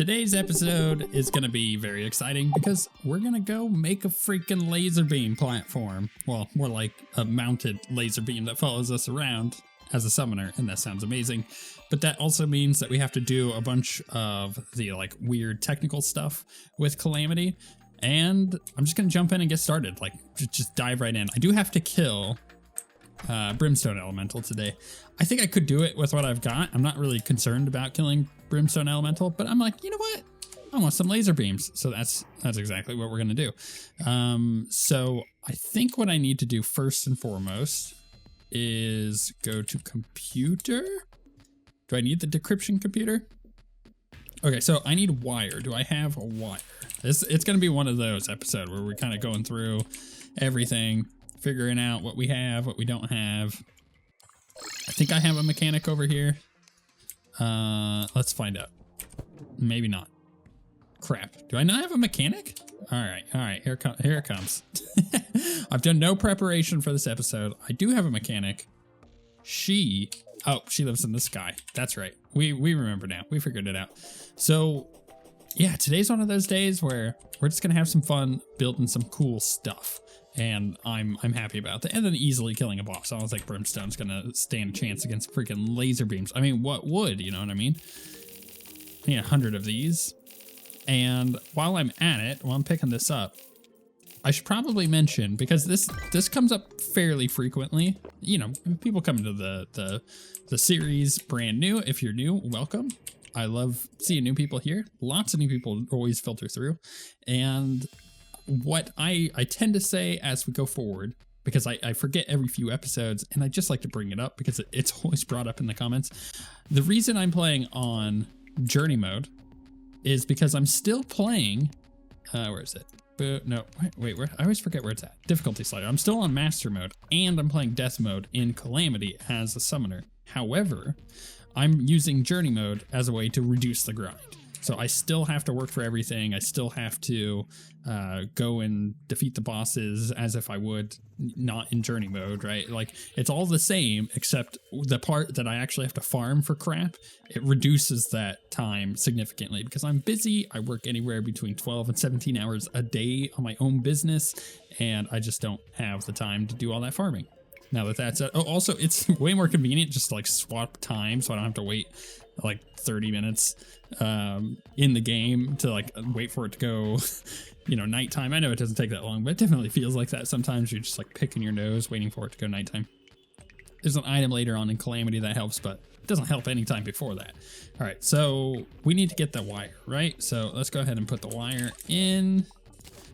Today's episode is going to be very exciting because we're going to go make a freaking laser beam platform. Well, more like a mounted laser beam that follows us around as a summoner, and that sounds amazing. But that also means that we have to do a bunch of the like weird technical stuff with Calamity. And I'm just going to jump in and get started, like just dive right in. I do have to kill Brimstone Elemental today. I think I could do it with what I've got. I'm not really concerned about killing Brimstone Elemental, but I'm like, you know what? I want some laser beams. So that's exactly what we're gonna do. So I think what I need to do first and foremost is go to computer. Do I need the decryption computer? Okay, so I need wire. Do I have a wire? It's gonna be one of those episodes where we're kind of going through everything, figuring out what we have, what we don't have. I think I have a mechanic over here. Let's find out. Maybe not. Crap. Do I not have a mechanic? All right. Here it comes. I've done no preparation for this episode. I do have a mechanic. She lives in the sky. That's right. We remember now. We figured it out. So yeah, today's one of those days where we're just gonna have some fun building some cool stuff. And I'm happy about that. And then easily killing a boss. I don't think Brimstone's gonna stand a chance against freaking laser beams. I mean, what would, you know what I mean? I need 100 of these. And while I'm at it, while I'm picking this up, I should probably mention, because this comes up fairly frequently. You know, people come into the series brand new. If you're new, welcome. I love seeing new people here. Lots of new people always filter through. And what I tend to say as we go forward, because I forget every few episodes, and I just like to bring it up because it's always brought up in the comments. The reason I'm playing on journey mode is because I'm still playing, where is it? No, wait, where? I always forget where it's at. Difficulty slider. I'm still on master mode, and I'm playing death mode in Calamity as a summoner. However, I'm using journey mode as a way to reduce the grind. So I still have to work for everything. I still have to go and defeat the bosses as if I would not in journey mode, right? Like, it's all the same, except the part that I actually have to farm for crap, it reduces that time significantly because I'm busy. I work anywhere between 12 and 17 hours a day on my own business, and I just don't have the time to do all that farming. Now that that's it. Oh, also, it's way more convenient just to like swap time so I don't have to wait like 30 minutes in the game to like wait for it to go, you know, nighttime. I know it doesn't take that long, but it definitely feels like that. Sometimes you're just like picking your nose, waiting for it to go nighttime. There's an item later on in Calamity that helps, but it doesn't help any time before that. All right, so we need to get the wire, right? So let's go ahead and put the wire in.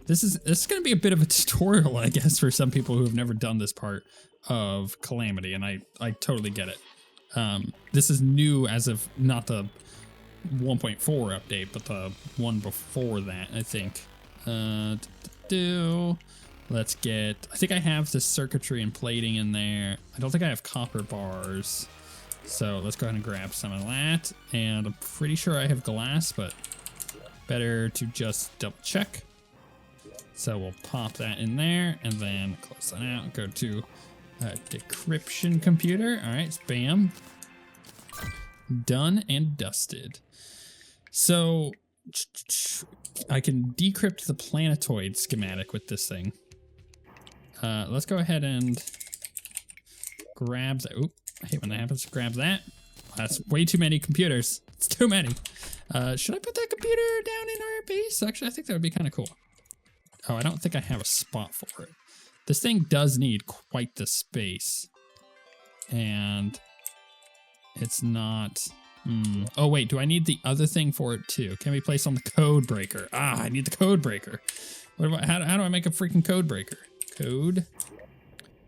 This is going to be a bit of a tutorial, I guess, for some people who have never done this part of Calamity, and I totally get it. This is new as of not the 1.4 update, but the one before that, I think. Let's get, I think I have the circuitry and plating in there. I don't think I have copper bars. So let's go ahead and grab some of that. And I'm pretty sure I have glass, but better to just double check. So we'll pop that in there and then close that out. Go to decryption computer. All right, bam. Done and dusted. So I can decrypt the planetoid schematic with this thing. Let's go ahead and grab that. Oop, I hate when that happens. Grab that. That's way too many computers. It's too many. Should I put that computer down in our base? Actually, I think that would be kind of cool. Oh, I don't think I have a spot for it. This thing does need quite the space. And it's not... Oh, wait, do I need the other thing for it too? Can we place on the code breaker? Ah, I need the code breaker. What about, how do I make a freaking code breaker? Code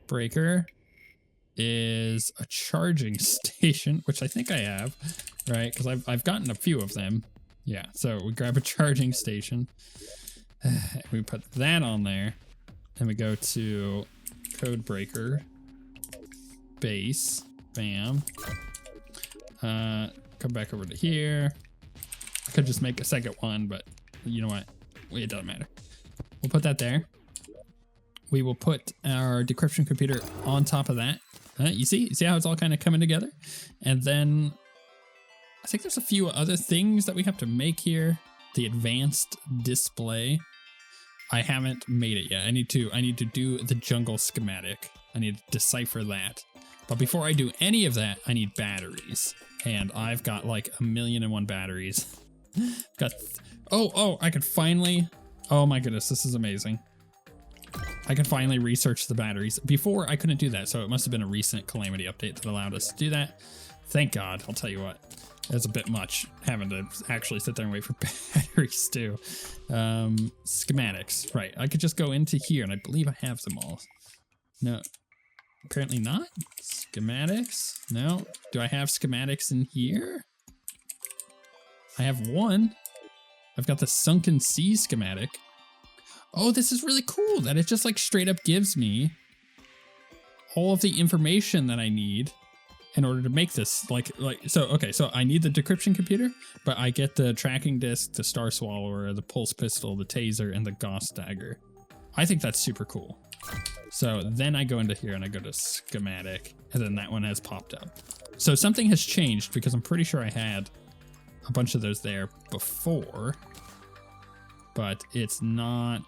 breaker is a charging station, which I think I have, right? Because I've gotten a few of them. Yeah, so we grab a charging station. We put that on there. And we go to code breaker base. Bam. Come back over to here. I could just make a second one, but you know what? It doesn't matter. We'll put that there. We will put our decryption computer on top of that. You see how it's all kind of coming together? And then I think there's a few other things that we have to make here. The advanced display. I haven't made it yet. I need to do the jungle schematic. I need to decipher that. But before I do any of that, I need batteries. And I've got like 1,000,001 batteries. Got, I could finally, oh my goodness, this is amazing. I can finally research the batteries. Before I couldn't do that, so it must have been a recent Calamity update that allowed us to do that. Thank God, I'll tell you what. It's a bit much having to actually sit there and wait for batteries too. Schematics, right. I could just go into here and I believe I have them all. No, apparently not. Schematics, no. Do I have schematics in here? I have one. I've got the Sunken Sea schematic. Oh, this is really cool that it just like straight up gives me all of the information that I need in order to make this. So I need the decryption computer, but I get the tracking disc, the Star Swallower, the pulse pistol, the taser, and the Gauss dagger. I think that's super cool. So then I go into here and I go to schematic, and then that one has popped up. So something has changed because I'm pretty sure I had a bunch of those there before, but it's not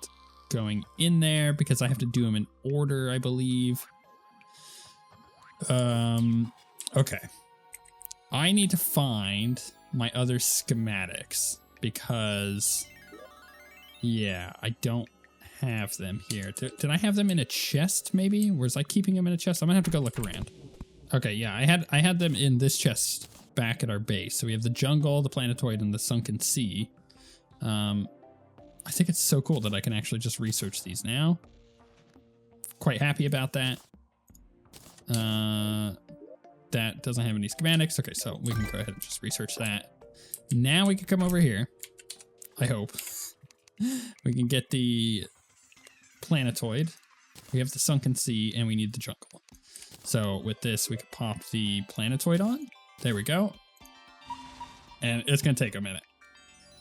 going in there because I have to do them in order, I believe. Okay. I need to find my other schematics because, yeah, I don't have them here. Did I have them in a chest maybe? Was I keeping them in a chest? I'm gonna have to go look around. Okay, yeah, I had them in this chest back at our base. So we have the jungle, the planetoid, and the sunken sea. I think it's so cool that I can actually just research these now. Quite happy about that. That doesn't have any schematics. Okay, so we can go ahead and just research that. Now we can come over here. I hope. We can get the planetoid. We have the sunken sea, and we need the jungle. So with this, we could pop the planetoid on. There we go. And it's going to take a minute.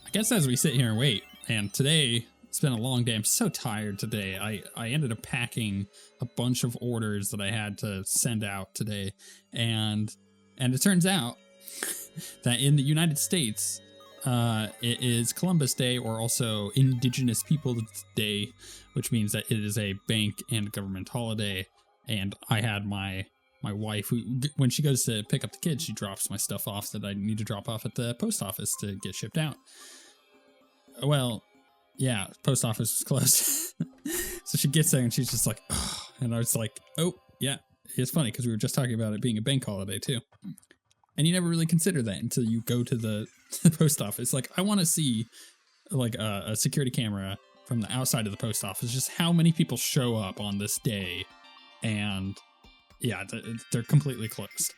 I guess as we sit here and wait, and today, it's been a long day. I'm so tired today. I ended up packing a bunch of orders that I had to send out today. And it turns out that in the United States, it is Columbus Day, or also Indigenous Peoples Day, which means that it is a bank and government holiday. And I had my wife, who, when she goes to pick up the kids, she drops my stuff off that I need to drop off at the post office to get shipped out. Well, yeah, post office was closed. So she gets there and she's just like, oh, and I was like, oh, yeah. It's funny because we were just talking about it being a bank holiday too. And you never really consider that until you go to the post office. Like, I want to see like a security camera from the outside of the post office, just how many people show up on this day. And yeah, they're completely closed.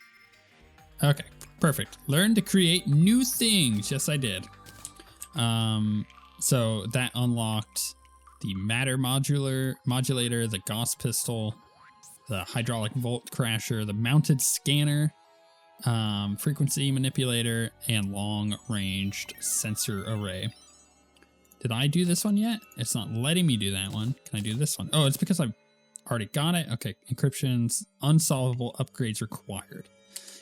Okay, perfect. Learn to create new things. Yes, I did. So that unlocked the matter modulator, the Gauss pistol, the hydraulic volt crasher, the mounted scanner, frequency manipulator, and long-ranged sensor array. Did I do this one yet? It's not letting me do that one. Can I do this one? Oh, it's because I've already got it. Okay, encryptions, unsolvable upgrades required.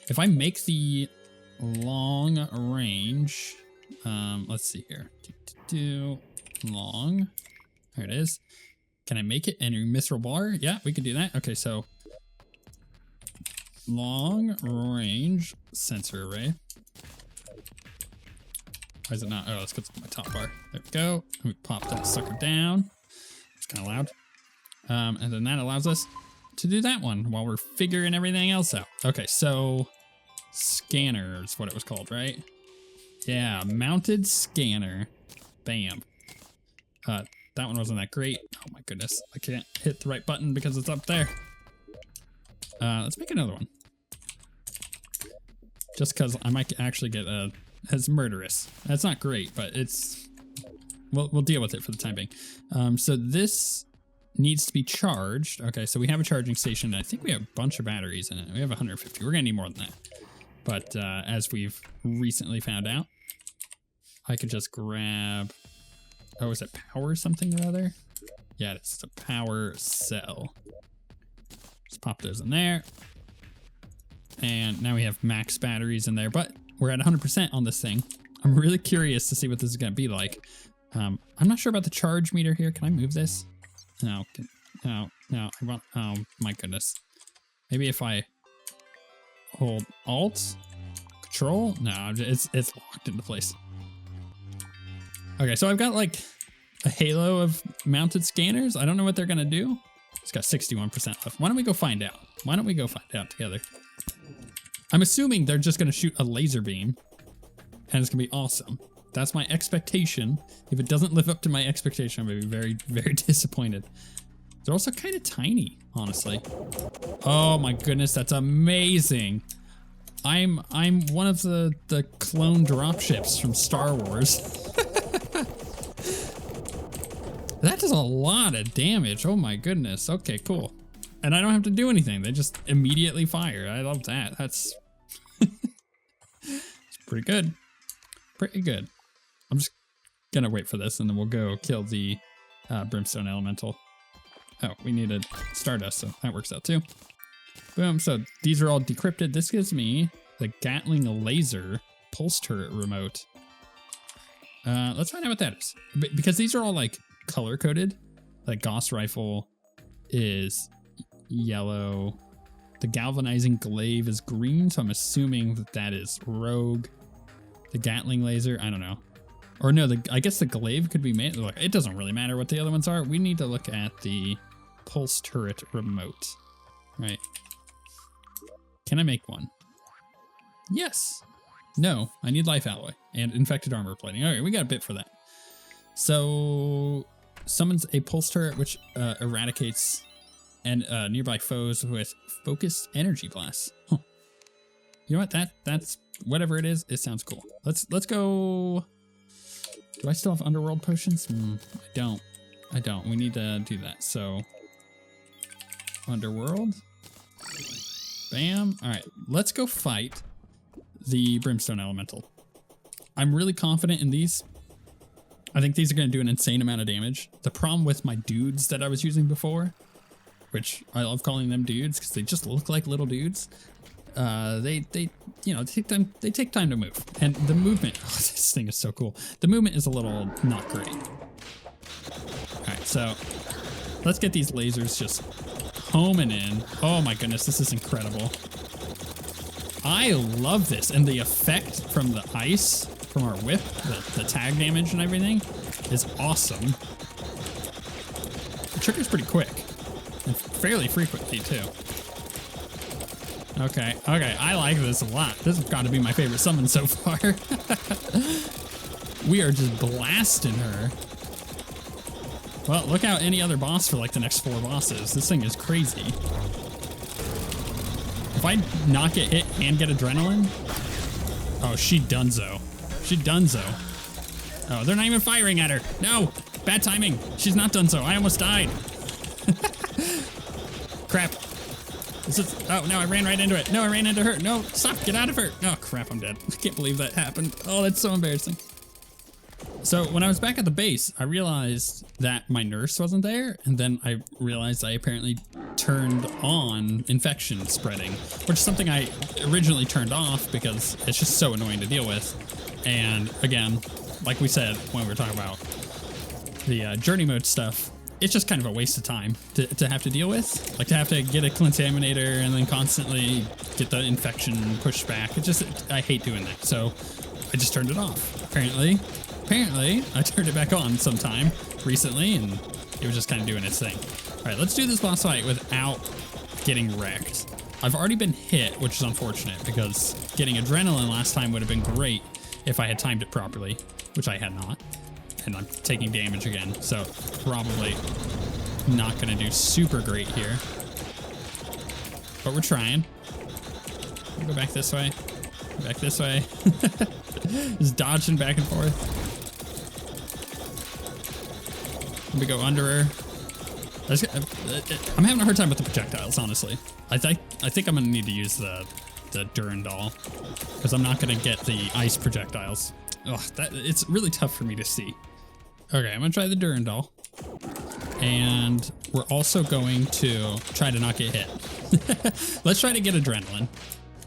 If I make the long range, let's see here. Long. There it is. Can I make it an emissible bar? Yeah, we can do that. Okay, so long range sensor array. Why is it not? Oh, it's because it's my top bar. There we go. We pop that sucker down. It's kind of loud. And then that allows us to do that one while we're figuring everything else out. Okay, so scanner is what it was called, right? Yeah, mounted scanner. Bam. That one wasn't that great. Oh my goodness. I can't hit the right button because it's up there. Let's make another one. Just because I might actually get as murderous. That's not great, but it's... We'll deal with it for the time being. So this needs to be charged. Okay, so we have a charging station. I think we have a bunch of batteries in it. We have 150. We're going to need more than that. But as we've recently found out, I could just grab... Oh, is it power something or other? Yeah, it's a power cell. Just pop those in there. And now we have max batteries in there, but we're at 100% on this thing. I'm really curious to see what this is going to be like. I'm not sure about the charge meter here. Can I move this? No. No. I want... Oh, my goodness. Maybe if I hold Alt? Control? No, it's locked into place. Okay, so I've got like a halo of mounted scanners. I don't know what they're going to do. It's got 61% left. Why don't we go find out? Why don't we go find out together? I'm assuming they're just going to shoot a laser beam. And it's going to be awesome. That's my expectation. If it doesn't live up to my expectation, I'm going to be very, very disappointed. They're also kind of tiny, honestly. Oh my goodness, that's amazing. I'm one of the clone dropships from Star Wars. That does a lot of damage. Oh my goodness. Okay, cool. And I don't have to do anything. They just immediately fire. I love that. That's it's pretty good. Pretty good. I'm just gonna wait for this and then we'll go kill the Brimstone Elemental. Oh, we needed Stardust, so that works out too. Boom, so these are all decrypted. This gives me the Gatling Laser Pulse Turret Remote. Let's find out what that is. Because these are all like color-coded. Like Gauss Rifle is yellow. The Galvanizing Glaive is green, so I'm assuming that that is Rogue. The Gatling Laser, I don't know. Or no, I guess the Glaive could be made. Look, it doesn't really matter what the other ones are. We need to look at the Pulse Turret Remote. Right. Can I make one? Yes. No, I need Life Alloy and Infected Armor Plating. Okay, we got a bit for that. So, summons a Pulse Turret which eradicates nearby foes with Focused Energy Blasts. Huh. You know what? That's whatever it is. It sounds cool. Let's go. Do I still have Underworld potions? I don't. We need to do that. So, Underworld. Bam. All right, let's go fight the Brimstone Elemental. I'm really confident in these. I think these are going to do an insane amount of damage. The problem with my dudes that I was using before, which I love calling them dudes because they just look like little dudes. They take time to move, and the movement. Oh, this thing is so cool. The movement is a little not great. All right, so let's get these lasers just homing in. Oh my goodness, this is incredible. I love this, and the effect from the ice from our whip, the tag damage and everything, is awesome. The trigger's pretty quick, and fairly frequently too. Okay, I like this a lot. This has got to be my favorite summon so far. We are just blasting her. Well, look out any other boss for like the next 4 bosses. This thing is crazy. If I not get hit and get adrenaline... Oh, she donezo. She donezo. Oh, they're not even firing at her. No, bad timing. She's not donezo. I almost died. Crap. Oh, no, I ran right into it. No, I ran into her. No, stop, get out of her. Oh, crap, I'm dead. I can't believe that happened. Oh, that's so embarrassing. So when I was back at the base, I realized that my nurse wasn't there. And then I realized I apparently turned on infection spreading, which is something I originally turned off because it's just so annoying to deal with. And again, like we said when we were talking about the journey mode stuff, it's just kind of a waste of time to have to deal with. Like to have to get a contaminator and then constantly get the infection pushed back. I hate doing that. So I just turned it off. Apparently I turned it back on sometime recently and it was just kind of doing its thing. All right, let's do this boss fight without getting wrecked. I've already been hit, which is unfortunate because getting adrenaline last time would have been great if I had timed it properly, which I had not. And I'm taking damage again, so probably not gonna do super great here. But we're trying. We'll go back this way. Go back this way. Just dodging back and forth. We go under her. I'm having a hard time with the projectiles, honestly. I think I'm gonna need to use the Durandal because I'm not gonna get the ice projectiles. Ugh, it's really tough for me to see. Okay, I'm gonna try the Durandal. And we're also going to try to not get hit. Let's try to get adrenaline.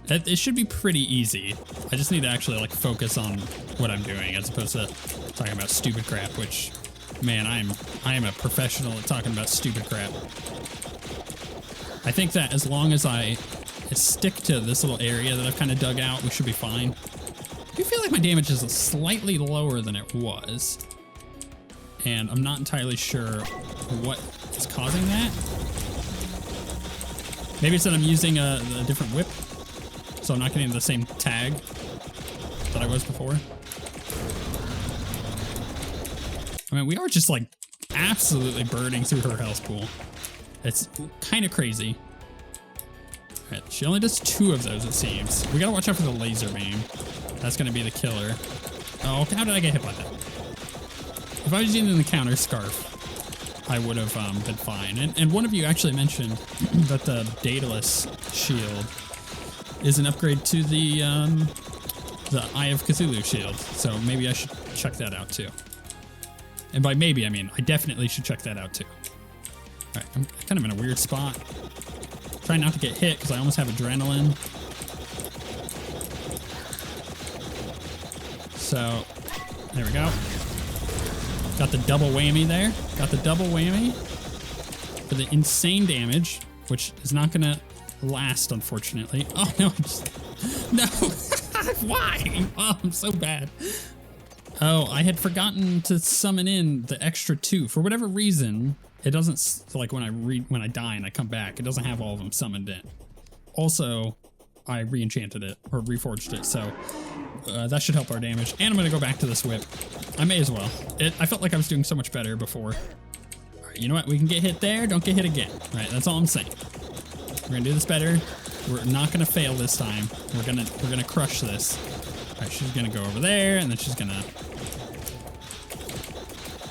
It should be pretty easy. I just need to actually like focus on what I'm doing as opposed to talking about stupid crap, which, man, I am a professional at talking about stupid crap. I think that as long as I stick to this little area that I've kind of dug out, we should be fine. I do feel like my damage is slightly lower than it was, and I'm not entirely sure what is causing that. Maybe it's that I'm using a different whip, so I'm not getting the same tag that I was before. I mean, we are just like absolutely burning through her health pool. It's kind of crazy. All right, she only does 2 of those, it seems. We gotta watch out for the laser beam. That's gonna be the killer. Oh, how did I get hit by that? If I was using the counter scarf, I would have been fine. And one of you actually mentioned that the Daedalus Shield is an upgrade to the Eye of Cthulhu Shield. So maybe I should check that out too. And by maybe, I mean I definitely should check that out too. All right, I'm kind of in a weird spot. Trying not to get hit because I almost have adrenaline. So, there we go. Got the double whammy there. Got the double whammy for the insane damage, which is not gonna last, unfortunately. Oh no, no. Why? Oh, I'm so bad. Oh, I had forgotten to summon in the extra 2. For whatever reason, it doesn't, like when I die and I come back, it doesn't have all of them summoned in. Also, I re-enchanted it, or reforged it, so that should help our damage. And I'm gonna go back to this whip. I may as well. I felt like I was doing so much better before. All right, you know what? We can get hit there, don't get hit again. All right, that's all I'm saying. We're gonna do this better. We're not gonna fail this time. We're gonna crush this. All right, she's gonna go over there, and then she's gonna...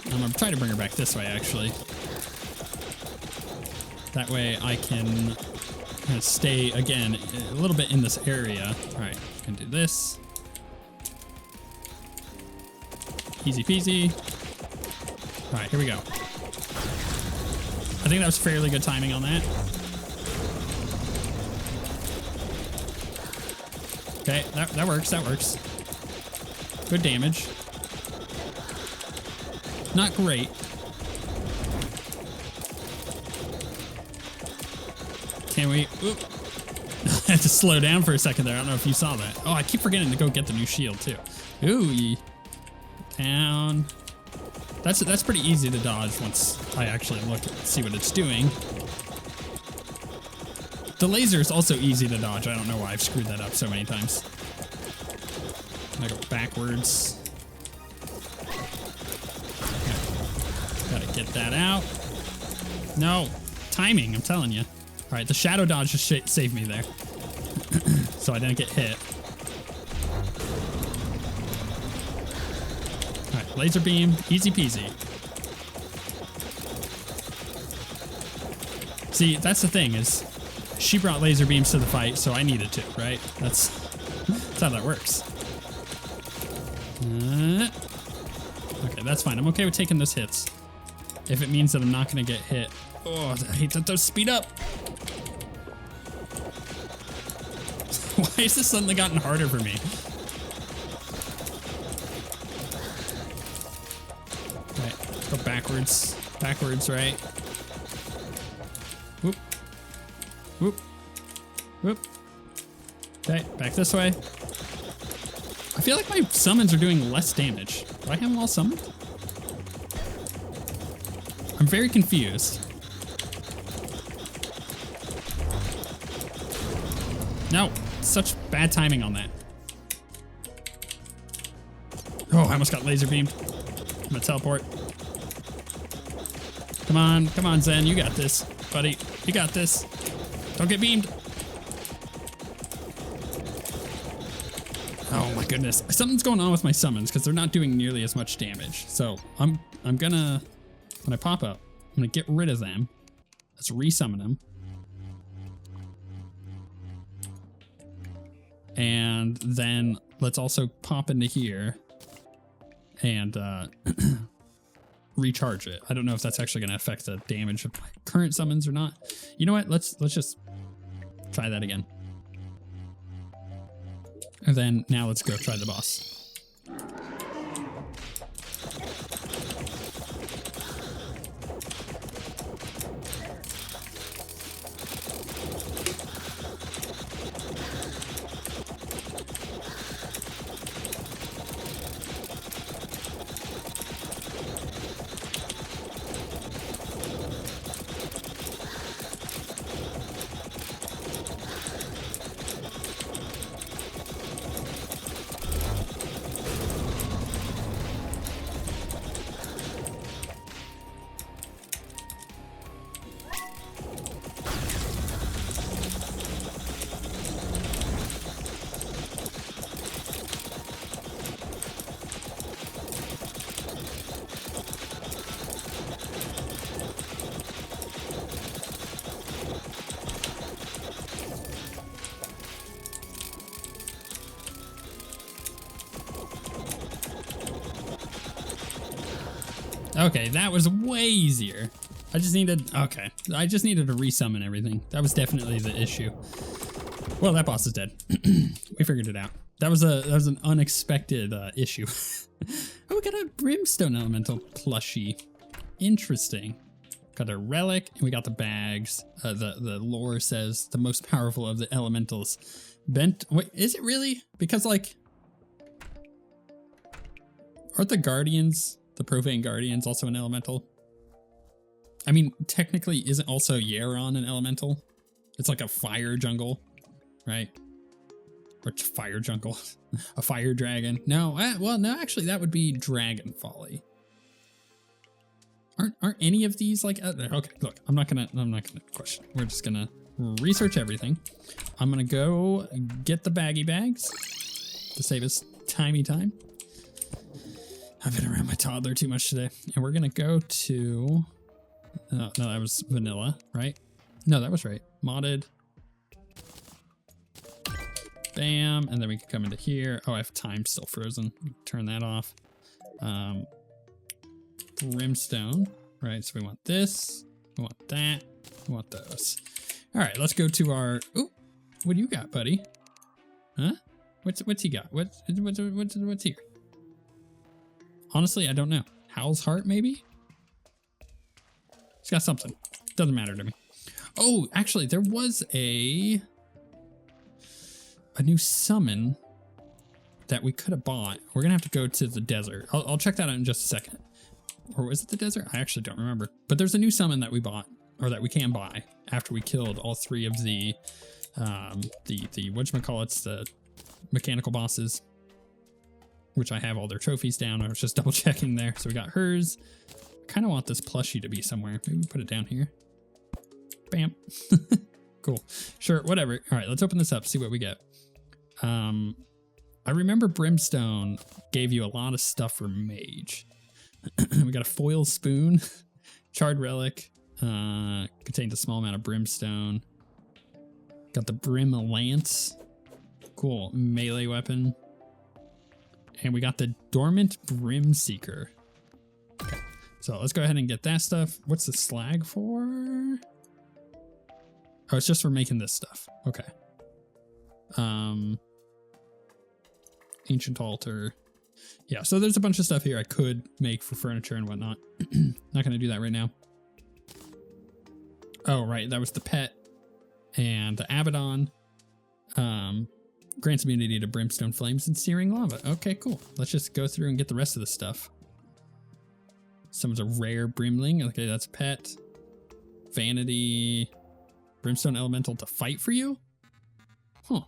I'm gonna try to bring her back this way, actually. That way I can kind of stay, again, a little bit in this area. All right, can do this. Easy peasy. All right, here we go. I think that was fairly good timing on that. Okay, that works, that works. Good damage. Not great. Can we? Oop. I had to slow down for a second there. I don't know if you saw that. Oh, I keep forgetting to go get the new shield too. Ooh. Down. That's pretty easy to dodge once I actually look and see what it's doing. The laser is also easy to dodge. I don't know why I've screwed that up so many times. I go backwards. Okay. Gotta get that out. No. Timing, I'm telling you. All right, the shadow dodge just saved me there. So I didn't get hit. All right, laser beam, easy peasy. See, that's the thing is, she brought laser beams to the fight, so I needed to, right? That's how that works. Okay, that's fine. I'm okay with taking those hits. If it means that I'm not gonna get hit. Oh, I hate that those speed up. Why has this suddenly gotten harder for me? Right, go backwards. Backwards, right? Whoop. Whoop. Whoop. Okay, back this way. I feel like my summons are doing less damage. Do I have them all summoned? I'm very confused. No, such bad timing on that. Oh, I almost got laser beamed. I'm gonna teleport. Come on, Zen, you got this, buddy. You got this. Don't get beamed. Oh my goodness, something's going on with my summons because they're not doing nearly as much damage. So I'm gonna, when I pop up, I'm gonna get rid of them. Let's resummon them. And then let's also pop into here and recharge it. I don't know if that's actually going to affect the damage of my current summons or not. You know what? Let's just try that again. And then now let's go try the boss. Okay, that was way easier. I just needed to resummon everything. That was definitely the issue. Well, that boss is dead. We figured it out. That was an unexpected issue. Oh, we got a Brimstone Elemental plushie. Interesting. Got a relic, and we got the bags. The lore says the most powerful of the elementals. Bent. Wait, is it really? Because like, aren't the guardians, the profane guardians, also an elemental? I mean, technically, isn't also Yaron an elemental? It's like a fire jungle, right? Or fire jungle, a fire dragon. No, well, no, actually, that would be Dragon Folly. Aren't any of these like? Okay, look, I'm not gonna question. We're just gonna research everything. I'm gonna go get the baggy bags to save us time. I've been around my toddler too much today, and we're gonna go to. No, that was vanilla, right? No, that was right. Modded. Bam, and then we can come into here. Oh, I have time still frozen. Turn that off. Brimstone, right? So we want this, we want that, we want those. All right, let's go to our. Ooh, what do you got, buddy? Huh? What's he got? What's here? Honestly, I don't know. Howl's Heart, maybe? He's got something. Doesn't matter to me. Oh, actually, there was a new summon that we could have bought. We're gonna have to go to the desert. I'll check that out in just a second. Or was it the desert? I actually don't remember. But there's a new summon that we bought, or that we can buy after we killed all three of the whatchamacallits, the mechanical bosses, which I have all their trophies down. I was just double checking there. So we got hers. I kind of want this plushie to be somewhere. Maybe we put it down here. Bam. Cool. Sure, whatever. All right, let's open this up, see what we get. I remember Brimstone gave you a lot of stuff for mage. We got a foil spoon, charred relic, contained a small amount of brimstone. Got the brim lance, cool melee weapon. And we got the dormant brim seeker. Okay, so let's go ahead and get that stuff. What's the slag for? Oh, it's just for making this stuff. Okay. Ancient altar. Yeah, so there's a bunch of stuff here I could make for furniture and whatnot. Not gonna do that right now. Oh, right, that was the pet. And the Abaddon. Grants immunity to brimstone flames and searing lava. Okay, cool. Let's just go through and get the rest of the stuff. Someone's a rare brimling. Okay, that's a pet. Vanity. Brimstone Elemental to fight for you? Huh.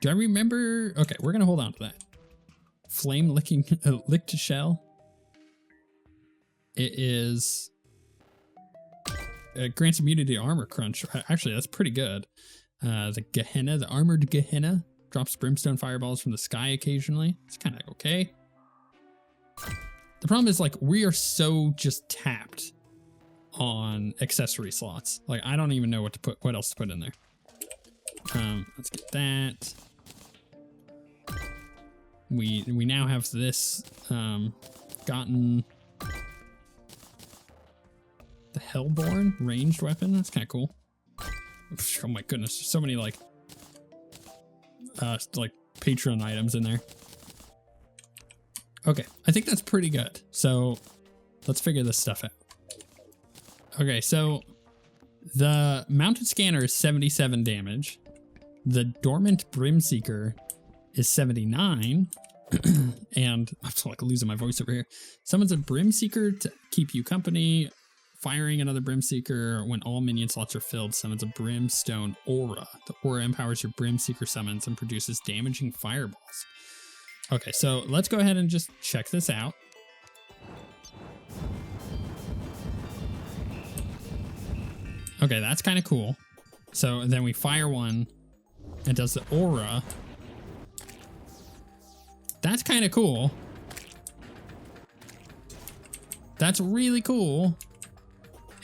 Do I remember? Okay, we're going to hold on to that. Flame licking, licked shell. It is. Grants immunity to armor crunch. Actually, that's pretty good. The Gehenna, the armored Gehenna, drops brimstone fireballs from the sky occasionally. It's kind of okay. The problem is, like, we are so just tapped on accessory slots. Like, I don't even know what else to put in there. Let's get that. We now have this gotten the Hellborn ranged weapon. That's kind of cool. Oh my goodness, there's so many like like Patreon items in there. Okay, I think that's pretty good. So let's figure this stuff out. Okay, so the mounted scanner is 77 damage. The dormant Brimseeker is 79. And I'm just like losing my voice over here. Summons a Brimseeker to keep you company. Firing another Brimseeker when all minion slots are filled summons a Brimstone Aura. The aura empowers your Brimseeker summons and produces damaging fireballs. Okay, so let's go ahead and just check this out. Okay, that's kind of cool. So then we fire one and does the aura. That's kind of cool. That's really cool.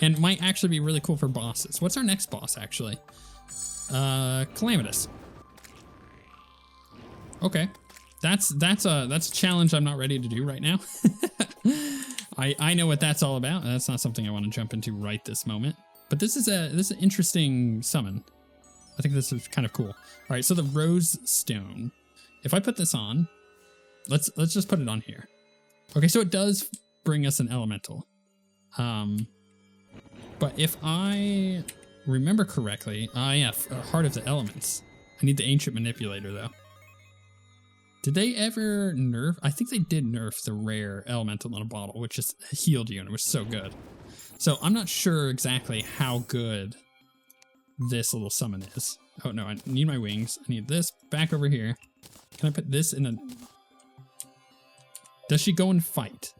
And might actually be really cool for bosses. What's our next boss, actually? Calamitous. Okay. That's a challenge I'm not ready to do right now. I know what that's all about. That's not something I want to jump into right this moment. But this is an interesting summon. I think this is kind of cool. All right, so the Rose Stone. If I put this on, let's just put it on here. Okay, so it does bring us an elemental. But if I remember correctly, yeah, Heart of the Elements. I need the Ancient Manipulator, though. Did they ever nerf? I think they did nerf the rare elemental in a bottle, which just healed you, and it was so good. So I'm not sure exactly how good this little summon is. Oh, no, I need my wings. I need this back over here. Can I put this in a... Does she go and fight?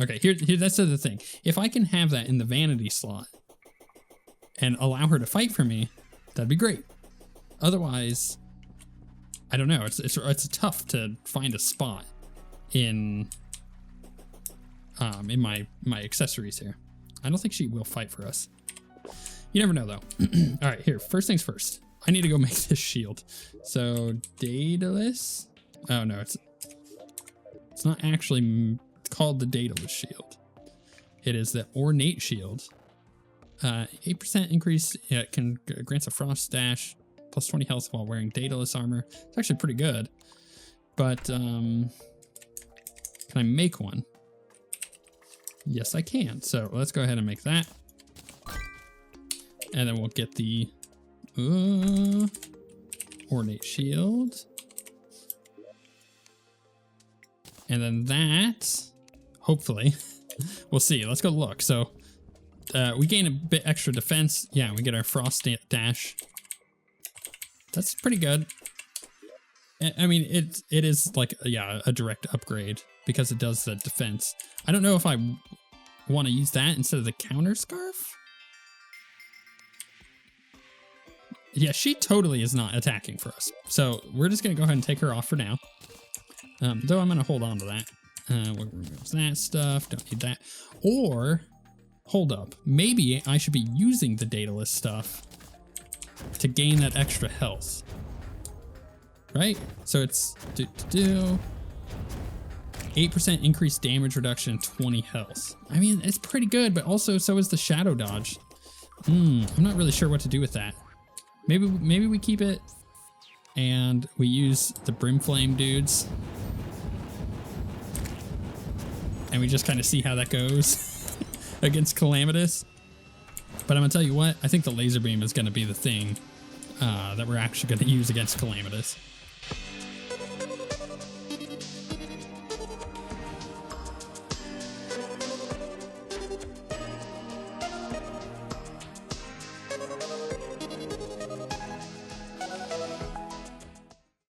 Okay, here that's the other thing. If I can have that in the vanity slot and allow her to fight for me, that'd be great. Otherwise, I don't know. It's tough to find a spot in my accessories here. I don't think she will fight for us. You never know, though. All right, here. First things first. I need to go make this shield. So Daedalus. Oh no, it's not actually called the Daedalus Shield. It is the Ornate Shield. 8% increase. Yeah, it can grants a frost dash, plus 20 health while wearing Daedalus armor. It's actually pretty good. But can I make one? Yes, I can. So let's go ahead and make that. And then we'll get the Ornate Shield. And then that, hopefully, we'll see. Let's go look. So we gain a bit extra defense. Yeah, we get our frost dash. That's pretty good. I mean, it is like, yeah, a direct upgrade because it does the defense. I don't know if I want to use that instead of the counter scarf. Yeah, she totally is not attacking for us. So we're just going to go ahead and take her off for now. Though I'm going to hold on to that. We'll remove that stuff. Don't need that. Or, hold up. Maybe I should be using the Daedalus stuff to gain that extra health. Right? So it's 8% increased damage reduction, 20 health. I mean, it's pretty good, but also so is the shadow dodge. I'm not really sure what to do with that. Maybe we keep it and we use the Brimflame dudes. And we just kind of see how that goes against Calamitous. But I'm gonna tell you what, I think the laser beam is gonna be the thing that we're actually gonna use against Calamitous.